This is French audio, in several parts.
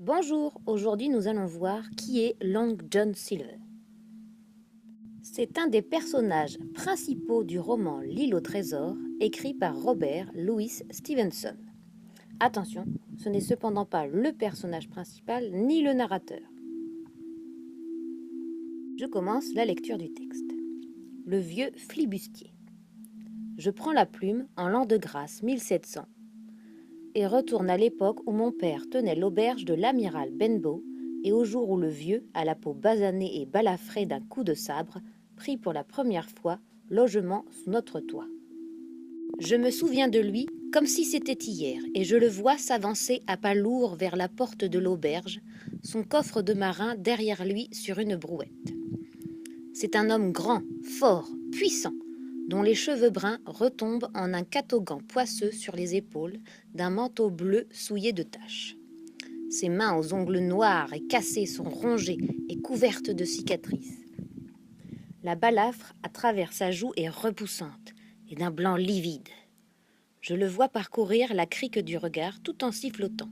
Bonjour, aujourd'hui nous allons voir qui est Long John Silver. C'est un des personnages principaux du roman L'île au trésor, écrit par Robert Louis Stevenson. Attention, ce n'est cependant pas le personnage principal ni le narrateur. Je commence la lecture du texte. Le vieux flibustier. Je prends la plume en l'an de grâce 1700 et retourne à l'époque où mon père tenait l'auberge de l'amiral Benbow et au jour où le vieux, à la peau basanée et balafrée d'un coup de sabre, prit pour la première fois logement sous notre toit. Je me souviens de lui comme si c'était hier, et je le vois s'avancer à pas lourds vers la porte de l'auberge, son coffre de marin derrière lui sur une brouette. C'est un homme grand, fort, puissant, dont les cheveux bruns retombent en un catogan poisseux sur les épaules d'un manteau bleu souillé de taches. Ses mains aux ongles noirs et cassés sont rongées et couvertes de cicatrices. La balafre à travers sa joue est repoussante et d'un blanc livide. Je le vois parcourir la crique du regard tout en sifflotant,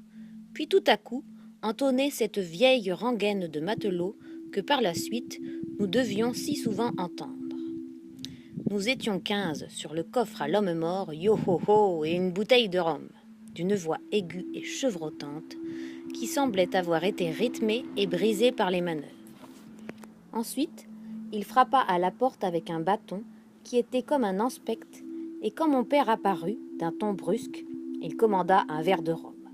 puis tout à coup entonner cette vieille rengaine de matelot que par la suite nous devions si souvent entendre. Nous étions 15 sur le coffre à l'homme mort, yo-ho-ho, et une bouteille de rhum, d'une voix aiguë et chevrotante, qui semblait avoir été rythmée et brisée par les manœuvres. Ensuite, il frappa à la porte avec un bâton qui était comme un anspecte, et quand mon père apparut, d'un ton brusque, il commanda un verre de rhum.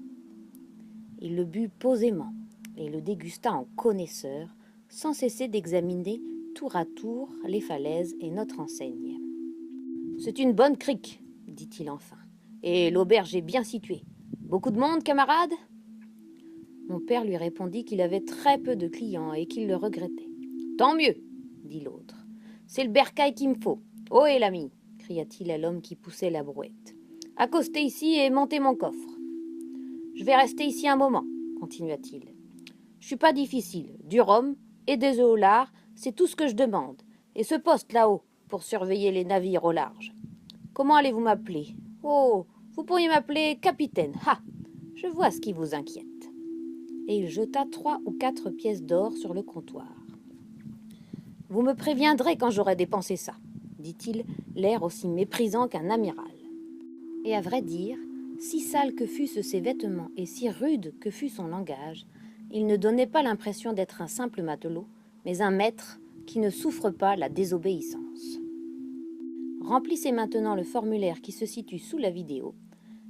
Il le but posément et le dégusta en connaisseur, sans cesser d'examiner tour à tour les falaises et notre enseigne. « C'est une bonne crique, dit-il enfin, et l'auberge est bien située. Beaucoup de monde, camarade ?» Mon père lui répondit qu'il avait très peu de clients et qu'il le regrettait. « Tant mieux, dit l'autre. C'est le bercail qu'il me faut. Ohé, l'ami, cria-t-il à l'homme qui poussait la brouette. Accostez ici et montez mon coffre. Je vais rester ici un moment, continua-t-il. Je suis pas difficile, du rhum et des œufs au lard, c'est tout ce que je demande. Et ce poste là-haut, pour surveiller les navires au large. Comment allez-vous m'appeler? Oh, vous pourriez m'appeler capitaine. Ha! Je vois ce qui vous inquiète. Et il jeta 3 ou 4 pièces d'or sur le comptoir. Vous me préviendrez quand j'aurai dépensé ça, dit-il, l'air aussi méprisant qu'un amiral. Et à vrai dire, si sales que fussent ses vêtements et si rude que fût son langage, il ne donnait pas l'impression d'être un simple matelot, mais un maître qui ne souffre pas la désobéissance. Remplissez maintenant le formulaire qui se situe sous la vidéo.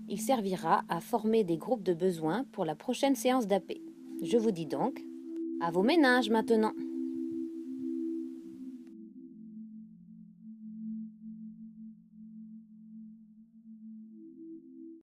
Il servira à former des groupes de besoins pour la prochaine séance d'AP. Je vous dis donc, à vos méninges maintenant.